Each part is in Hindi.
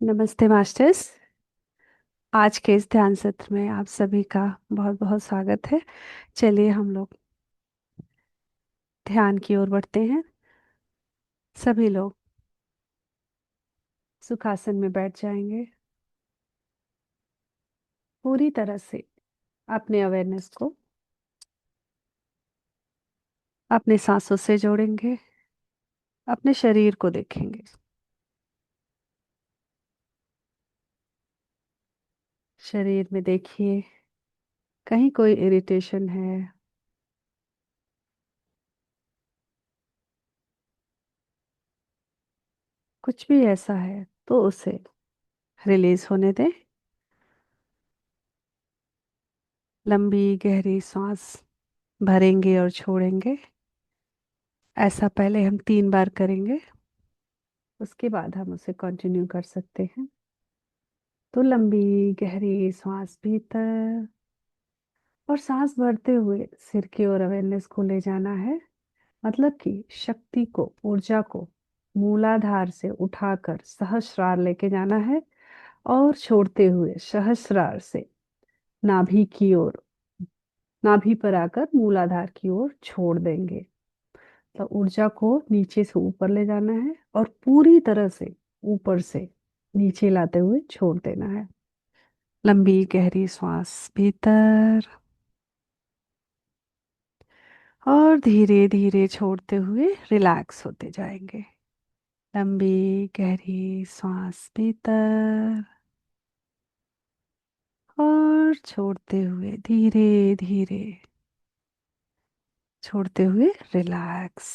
नमस्ते मास्टर्स। आज के इस ध्यान सत्र में आप सभी का बहुत बहुत स्वागत है। चलिए हम लोग ध्यान की ओर बढ़ते हैं। सभी लोग सुखासन में बैठ जाएंगे। पूरी तरह से अपने अवेयरनेस को अपने सांसों से जोड़ेंगे। अपने शरीर को देखेंगे। शरीर में देखिए, कहीं कोई इरिटेशन है? कुछ भी ऐसा है तो उसे रिलीज होने दें। लंबी गहरी सांस भरेंगे और छोड़ेंगे। ऐसा पहले हम 3 बार करेंगे। उसके बाद हम उसे कंटिन्यू कर सकते हैं। तो लंबी गहरी सांस भीतर, और सांस भरते हुए सिर की ओर अवेयरनेस को ले जाना है। मतलब कि शक्ति को, ऊर्जा को मूलाधार से उठाकर सहस्रार लेके जाना है, और छोड़ते हुए सहस्रार से नाभि की ओर, नाभि पर आकर मूलाधार की ओर छोड़ देंगे। तो ऊर्जा को नीचे से ऊपर ले जाना है और पूरी तरह से ऊपर से नीचे लाते हुए छोड़ देना है। लंबी गहरी सांस भीतर, और धीरे धीरे छोड़ते हुए रिलैक्स होते जाएंगे। लंबी गहरी सांस भीतर, और छोड़ते हुए धीरे धीरे, छोड़ते हुए रिलैक्स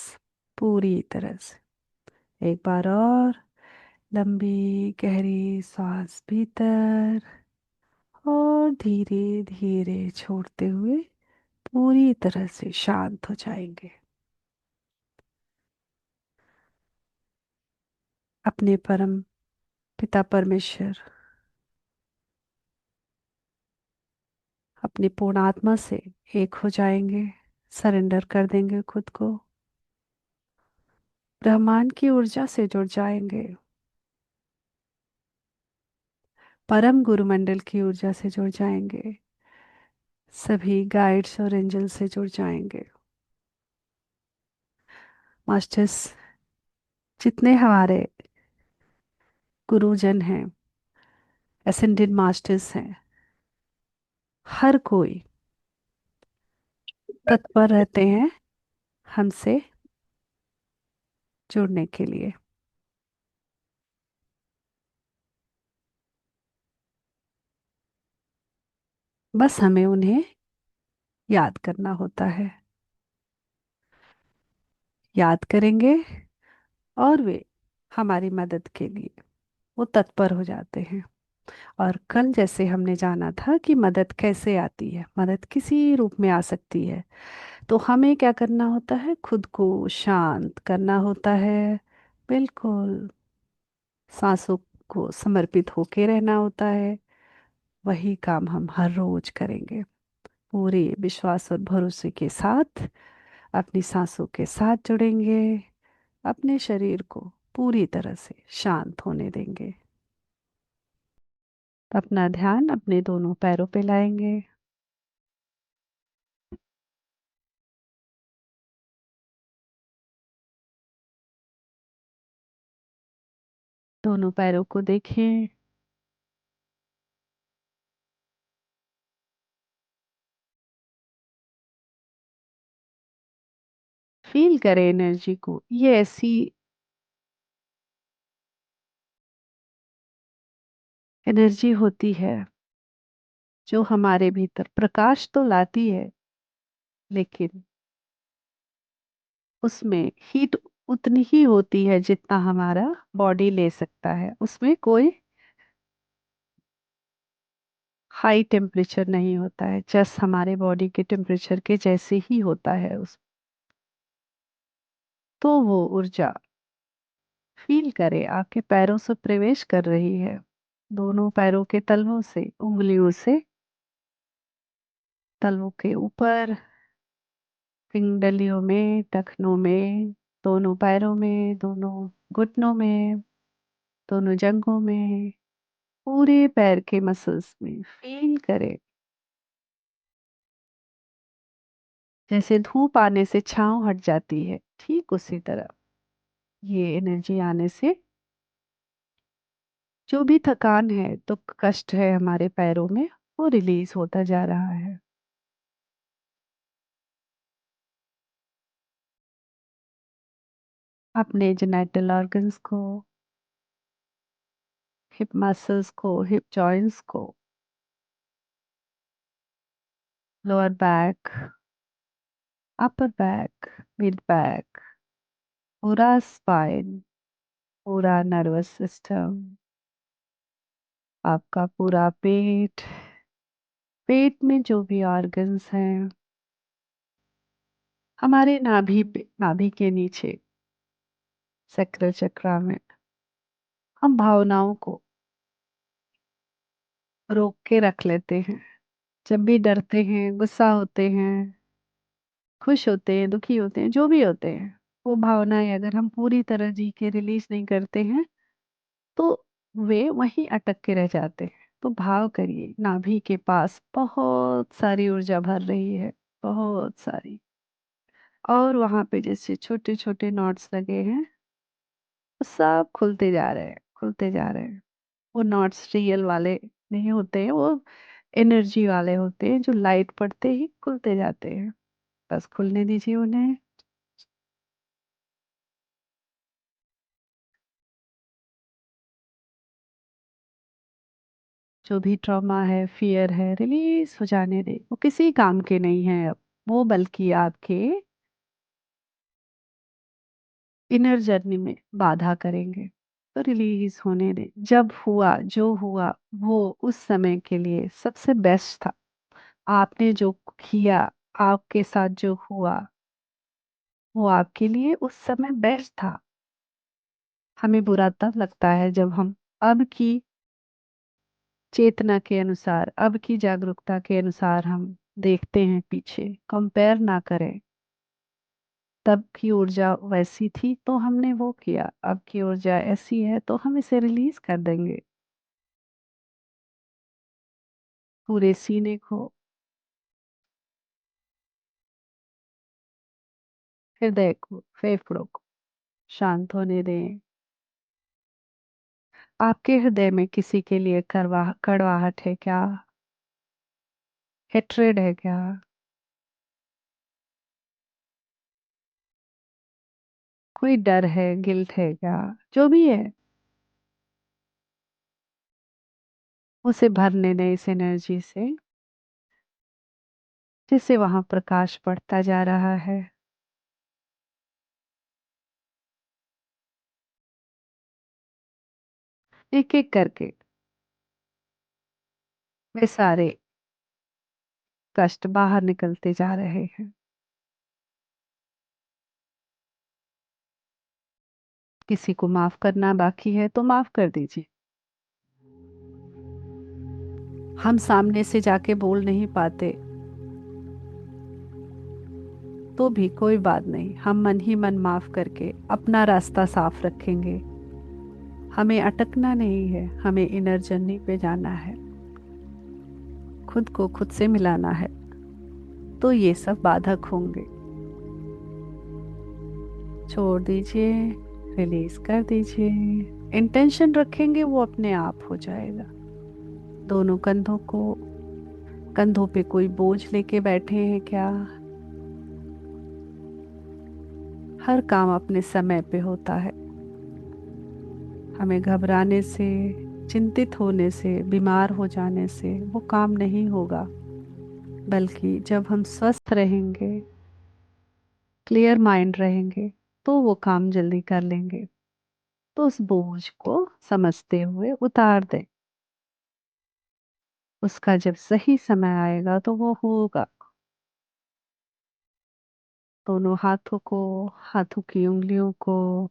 पूरी तरह से। एक बार और। लंबी गहरी सांस भीतर, और धीरे धीरे छोड़ते हुए पूरी तरह से शांत हो जाएंगे। अपने परम पिता परमेश्वर, अपनी पूर्ण आत्मा से एक हो जाएंगे। सरेंडर कर देंगे खुद को। ब्रह्मांड की ऊर्जा से जुड़ जाएंगे। परम गुरुमंडल की ऊर्जा से जुड़ जाएंगे। सभी गाइड्स और एंजल से जुड़ जाएंगे। मास्टर्स, जितने हमारे गुरुजन हैं, एसेंडेड मास्टर्स हैं, हर कोई तत्पर रहते हैं हमसे जुड़ने के लिए। बस हमें उन्हें याद करना होता है। याद करेंगे और वे हमारी मदद के लिए वो तत्पर हो जाते हैं। और कल जैसे हमने जाना था कि मदद कैसे आती है, मदद किसी रूप में आ सकती है। तो हमें क्या करना होता है? खुद को शांत करना होता है। बिल्कुल सांसों को समर्पित होके रहना होता है। वही काम हम हर रोज करेंगे, पूरे विश्वास और भरोसे के साथ अपनी सांसों के साथ जुड़ेंगे। अपने शरीर को पूरी तरह से शांत होने देंगे। अपना ध्यान अपने दोनों पैरों पे लाएंगे। दोनों पैरों को देखें। फील करें एनर्जी को। ये ऐसी एनर्जी होती है जो हमारे भीतर प्रकाश तो लाती है, लेकिन उसमें हीट उतनी ही होती है जितना हमारा बॉडी ले सकता है। उसमें कोई हाई टेम्परेचर नहीं होता है, जस्ट हमारे बॉडी के टेम्परेचर के जैसे ही होता है उस। तो वो ऊर्जा फील करे आपके पैरों से प्रवेश कर रही है। दोनों पैरों के तलवों से, उंगलियों से तलवों के ऊपर, पिंडलियों में, टखनों में, दोनों पैरों में, दोनों घुटनों में, दोनों जंघों में, पूरे पैर के मसल्स में फील करें, जैसे धूप आने से छांव हट जाती है, ठीक उसी तरह ये एनर्जी आने से जो भी थकान है, तो कष्ट है हमारे पैरों में, वो रिलीज होता जा रहा है। अपने जेनिटल ऑर्गन्स को, हिप मसल्स को, हिप जॉइंट्स को, lower back, upper back, mid back, पूरा स्पाइन, पूरा नर्वस सिस्टम, आपका पूरा पेट, पेट में जो भी ऑर्गन्स हैं, हमारे नाभि पे, नाभि के नीचे सैक्रल चक्रा में, हम भावनाओं को रोक के रख लेते हैं। जब भी डरते हैं, गुस्सा होते हैं, खुश होते हैं, दुखी होते हैं, जो भी होते हैं, वो भावनाएं अगर हम पूरी तरह जी के रिलीज नहीं करते हैं, तो वे वहीं अटक के रह जाते हैं। तो भाव करिए, नाभि के पास बहुत सारी ऊर्जा भर रही है, बहुत सारी। और वहां पे जैसे छोटे छोटे नॉट्स लगे हैं, वो सब खुलते जा रहे हैं, खुलते जा रहे हैं। वो नॉट्स रियल वाले नहीं होते हैं, वो एनर्जी वाले होते हैं, जो लाइट पड़ते ही खुलते जाते हैं। बस खुलने दीजिए उन्हें। जो भी ट्रॉमा है, फियर है, रिलीज हो जाने दे। वो किसी काम के नहीं है अब, वो बल्कि आपके इनर जर्नी में बाधा करेंगे। तो रिलीज होने दे। जब हुआ जो हुआ, वो उस समय के लिए सबसे बेस्ट था। आपने जो किया, आपके साथ जो हुआ, वो आपके लिए उस समय बेस्ट था। हमें बुरा तब लगता है जब हम अब की चेतना के अनुसार, अब की जागरूकता के अनुसार हम देखते हैं पीछे, कंपेयर ना करें। तब की ऊर्जा वैसी थी तो हमने वो किया, अब की ऊर्जा ऐसी है तो हम इसे रिलीज कर देंगे। पूरे सीने को, हृदय को, फेफड़ों को शांत होने दें। आपके हृदय में किसी के लिए कड़वाहट है क्या? हेट्रेड है क्या? कोई डर है, गिल्ट है क्या? जो भी है, उसे भरने दें इस एनर्जी से, जिससे वहां प्रकाश पड़ता जा रहा है। एक एक करके वे सारे कष्ट बाहर निकलते जा रहे हैं। किसी को माफ करना बाकी है तो माफ कर दीजिए। हम सामने से जाके बोल नहीं पाते, तो भी कोई बात नहीं, हम मन ही मन माफ करके अपना रास्ता साफ रखेंगे। हमें अटकना नहीं है, हमें इनर जर्नी पे जाना है, खुद को खुद से मिलाना है। तो ये सब बाधक होंगे, छोड़ दीजिए, रिलीज कर दीजिए। इंटेंशन रखेंगे, वो अपने आप हो जाएगा। दोनों कंधों पे कोई बोझ लेके बैठे हैं क्या? हर काम अपने समय पे होता है। हमें घबराने से, चिंतित होने से, बीमार हो जाने से वो काम नहीं होगा। बल्कि जब हम स्वस्थ रहेंगे, क्लियर माइंड रहेंगे, तो वो काम जल्दी कर लेंगे। तो उस बोझ को समझते हुए उतार दें। उसका जब सही समय आएगा तो वो होगा। दोनों हाथों को, हाथों की उंगलियों को,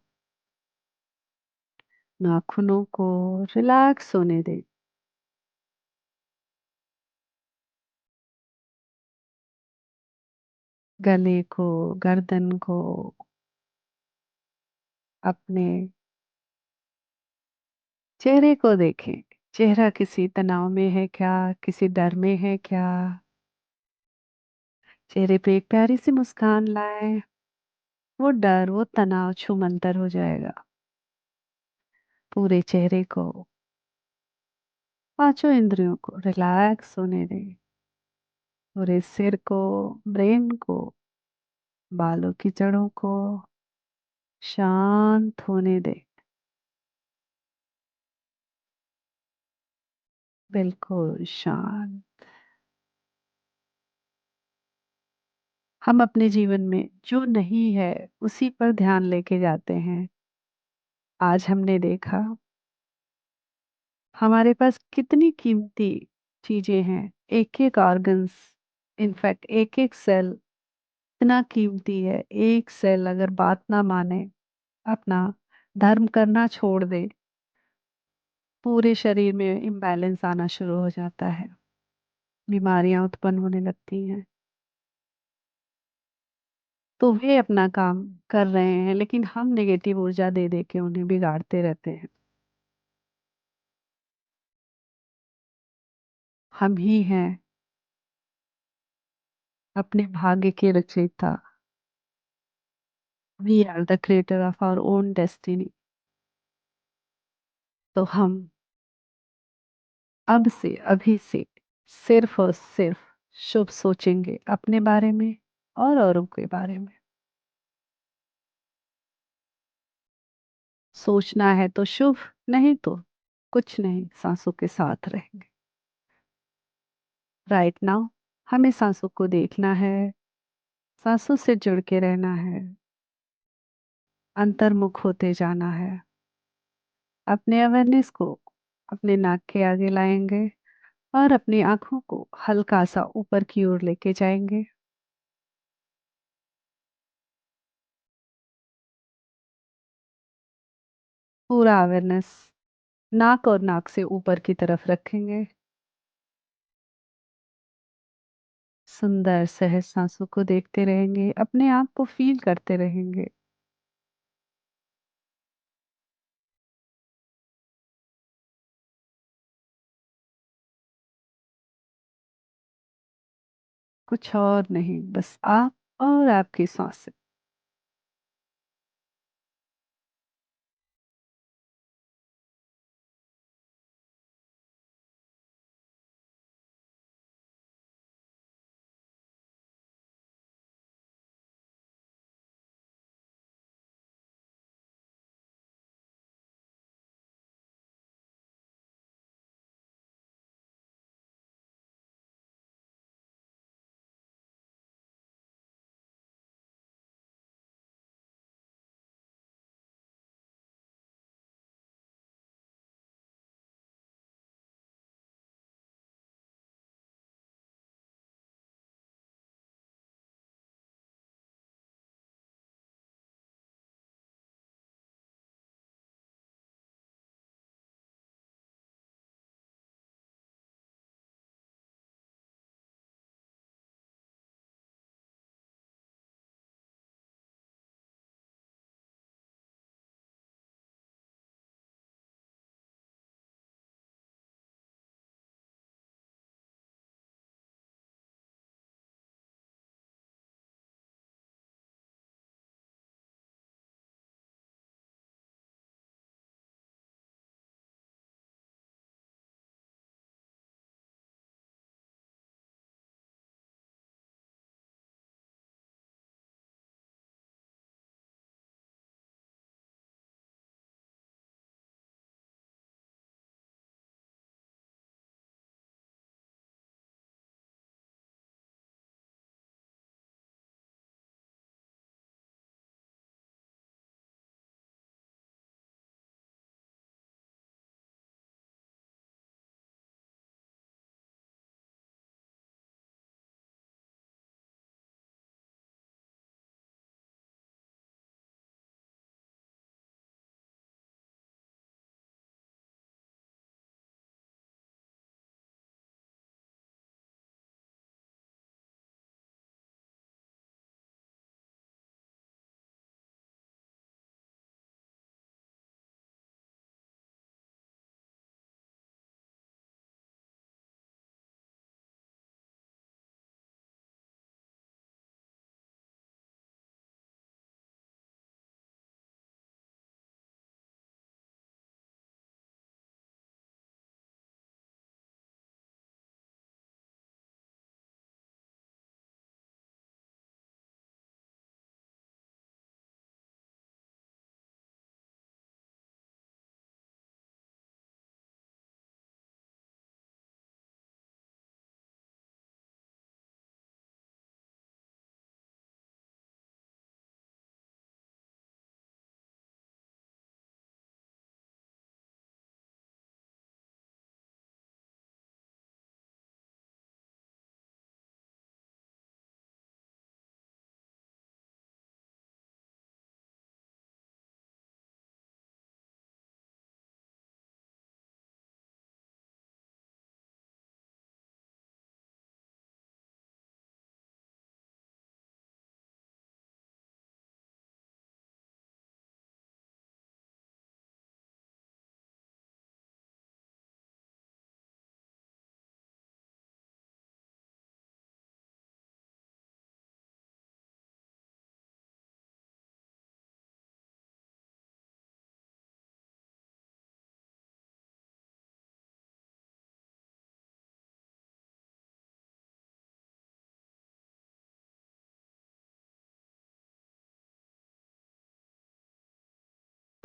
नाखूनों को रिलैक्स होने दें। गले को, गर्दन को, अपने चेहरे को देखें। चेहरा किसी तनाव में है क्या, किसी डर में है क्या? चेहरे पे एक प्यारी सी मुस्कान लाए। वो डर, वो तनाव छूमंतर हो जाएगा। पूरे चेहरे को, पांचों इंद्रियों को रिलैक्स होने दें। पूरे सिर को, ब्रेन को, बालों की जड़ों को शांत होने दें। बिल्कुल शांत। हम अपने जीवन में जो नहीं है उसी पर ध्यान लेके जाते हैं। आज हमने देखा हमारे पास कितनी कीमती चीजें हैं। एक एक ऑर्गन्स, इनफैक्ट एक एक सेल इतना कीमती है। एक सेल अगर बात ना माने, अपना धर्म करना छोड़ दे, पूरे शरीर में इम्बैलेंस आना शुरू हो जाता है। बीमारियां उत्पन्न होने लगती हैं। तो वे अपना काम कर रहे हैं, लेकिन हम नेगेटिव ऊर्जा दे दे के उन्हें बिगाड़ते रहते हैं। हम ही हैं अपने भाग्य के रचयिता। We are the creator of our own destiny. तो हम अब से, अभी से सिर्फ और सिर्फ शुभ सोचेंगे अपने बारे में और औरों के बारे में। सोचना है तो शुभ, नहीं तो कुछ नहीं, सांसों के साथ रहेंगे। राइट नाउ हमें सांसों को देखना है, सांसों से जुड़ के रहना है, अंतर्मुख होते जाना है। अपने अवेयरनेस को अपने नाक के आगे लाएंगे और अपनी आंखों को हल्का सा ऊपर की ओर लेके जाएंगे। पूरा अवेयरनेस नाक और नाक से ऊपर की तरफ रखेंगे। सुंदर सहज सांसों को देखते रहेंगे, अपने आप को फील करते रहेंगे। कुछ और नहीं, बस आप और आपकी सांसें।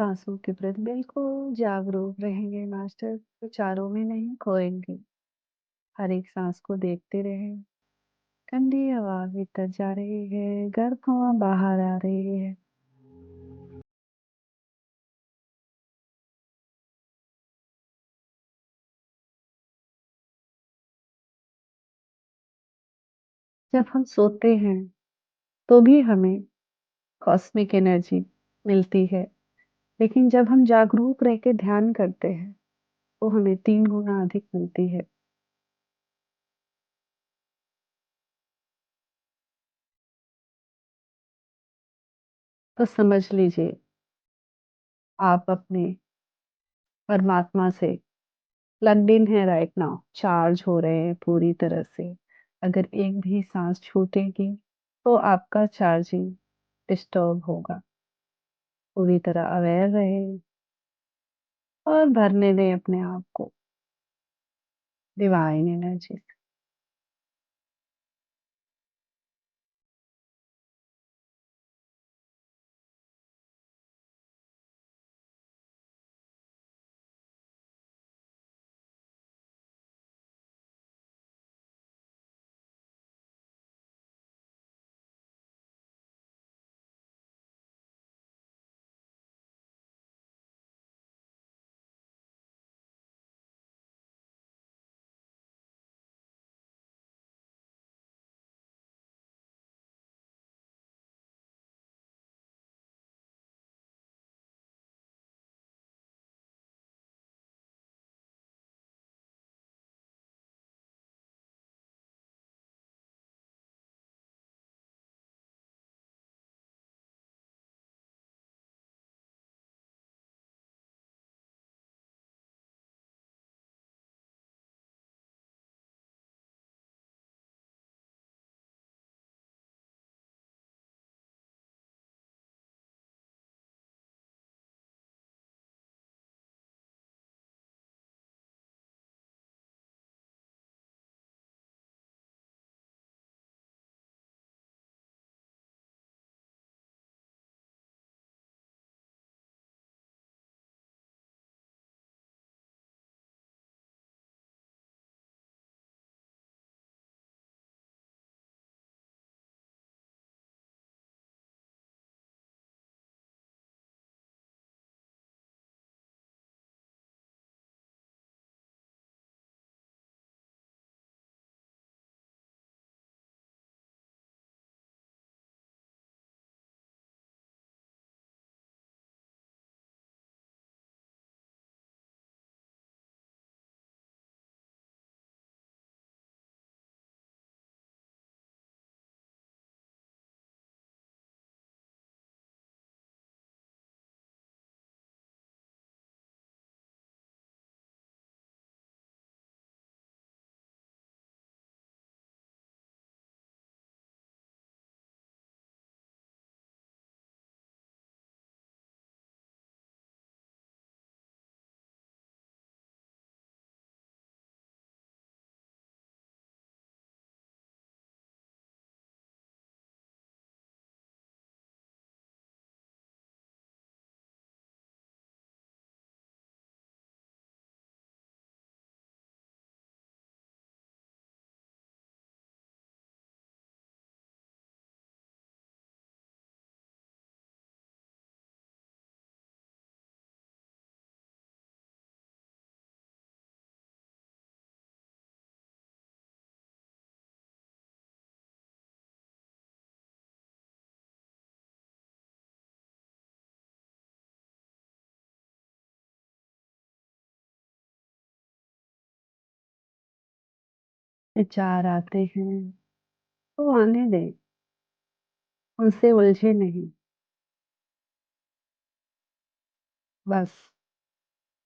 सांसों के प्रति बिल्कुल जागरूक रहेंगे मास्टर, विचारों में नहीं खोएंगे। हर एक सांस को देखते रहें। ठंडी हवा भीतर जा रही है, गर्म हवा बाहर आ रही है। जब हम सोते हैं तो भी हमें कॉस्मिक एनर्जी मिलती है, लेकिन जब हम जागरूक रह के ध्यान करते हैं तो हमें 3 गुना अधिक मिलती है। तो समझ लीजिए, आप अपने परमात्मा से प्लग्ड इन है राइट नाउ, चार्ज हो रहे हैं पूरी तरह से। अगर एक भी सांस छूटेगी तो आपका चार्जिंग डिस्टर्ब होगा। पूरी तरह अवेयर रहे और भरने दें अपने आप को डिवाइन एनर्जी। विचार आते हैं तो आने दें, उनसे उलझे नहीं। बस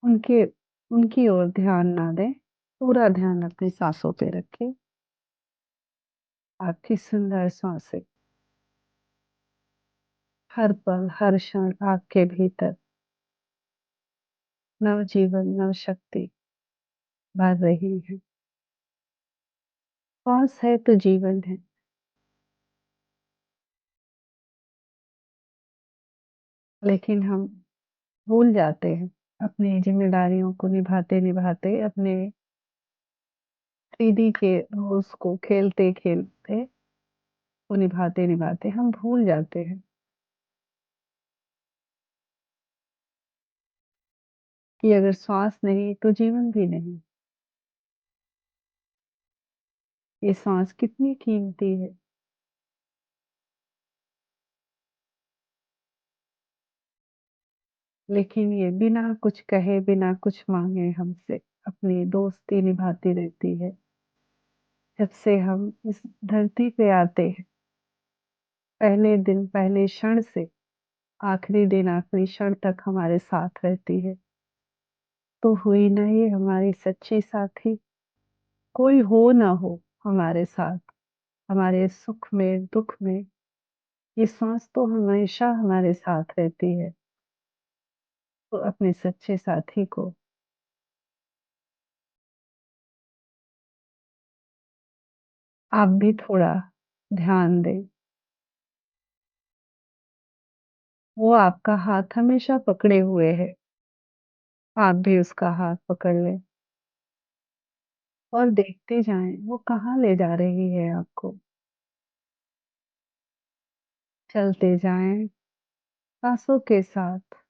उनके उनकी ओर ध्यान ना दें, पूरा ध्यान अपनी सांसों पे रखें। आपकी सुंदर सांसें हर पल हर क्षण आपके भीतर नव जीवन नव शक्ति भर रही है। सांस है तो जीवन है। लेकिन हम भूल जाते हैं अपनी जिम्मेदारियों को निभाते निभाते, अपने 3D के उसको खेलते खेलते, वो निभाते निभाते हम भूल जाते हैं कि अगर श्वास नहीं तो जीवन भी नहीं। ये सांस कितनी कीमती है। लेकिन ये बिना कुछ कहे, बिना कुछ मांगे हमसे अपनी दोस्ती निभाती रहती है। जब से हम इस धरती पे आते हैं, पहले दिन पहले क्षण से आखिरी दिन आखिरी क्षण तक हमारे साथ रहती है। तो हुई ना ये हमारी सच्ची साथी। कोई हो ना हो हमारे साथ, हमारे सुख में दुख में, ये सांस तो हमेशा हमारे साथ रहती है। तो अपने सच्चे साथी को आप भी थोड़ा ध्यान दें। वो आपका हाथ हमेशा पकड़े हुए है, आप भी उसका हाथ पकड़ लें और देखते जाएं वो कहाँ ले जा रही है आपको। चलते जाएं सांसों के साथ।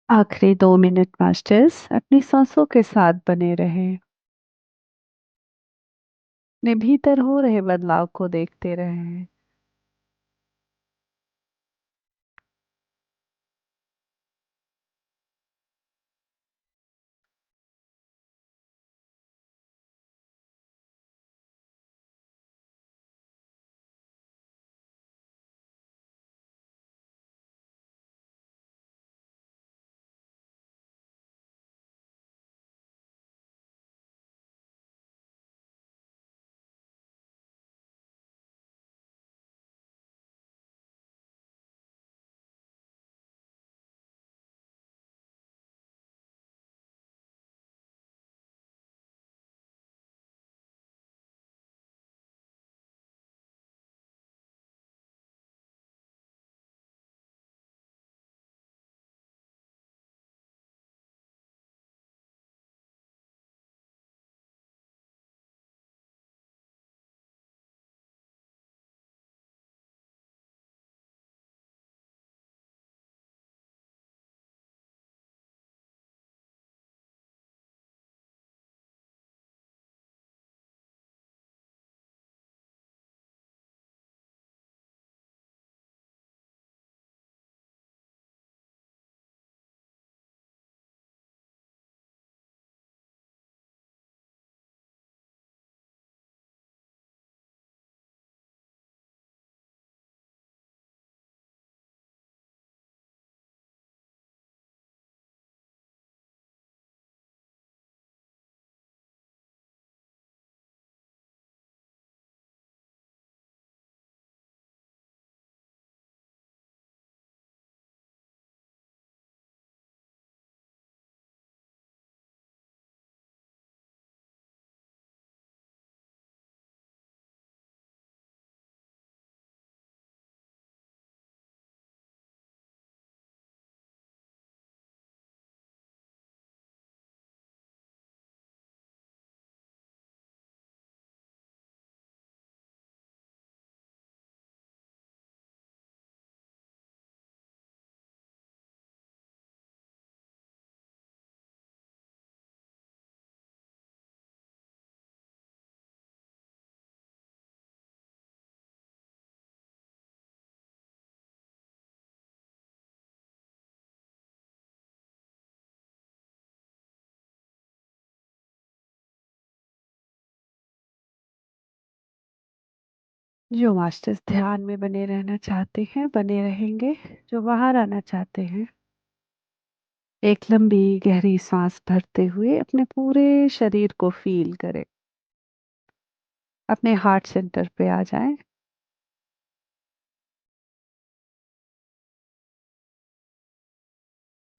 आखिरी 2 मिनट मास्टर्स अपनी सांसों के साथ बने रहें। अपने भीतर हो रहे बदलाव को देखते रहें। जो मास्टर्स ध्यान में बने रहना चाहते हैं बने रहेंगे। जो बाहर आना चाहते हैं एक लंबी गहरी सांस भरते हुए अपने पूरे शरीर को फील करें। अपने हार्ट सेंटर पे आ जाएं।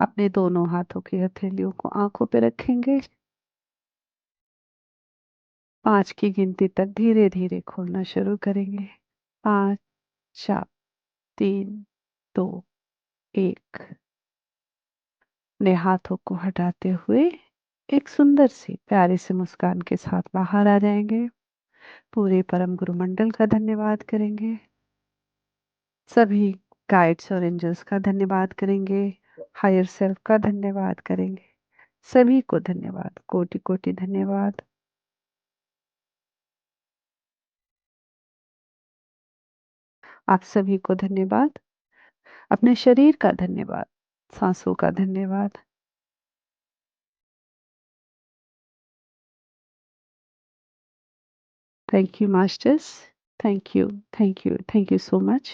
अपने दोनों हाथों की हथेलियों को आंखों पे रखेंगे। 5 की गिनती तक धीरे धीरे खोलना शुरू करेंगे। 5, 4, 3, 2, 1। अपने हाथों को हटाते हुए एक सुंदर सी प्यारी सी मुस्कान के साथ बाहर आ जाएंगे। पूरे परम गुरु मंडल का धन्यवाद करेंगे। सभी गाइड्स और एंजल्स का धन्यवाद करेंगे। हायर सेल्फ का धन्यवाद करेंगे। सभी को धन्यवाद, कोटि कोटि धन्यवाद। आप सभी को धन्यवाद। अपने शरीर का धन्यवाद। सांसों का धन्यवाद। Thank you masters. Thank you, thank you, thank you so much.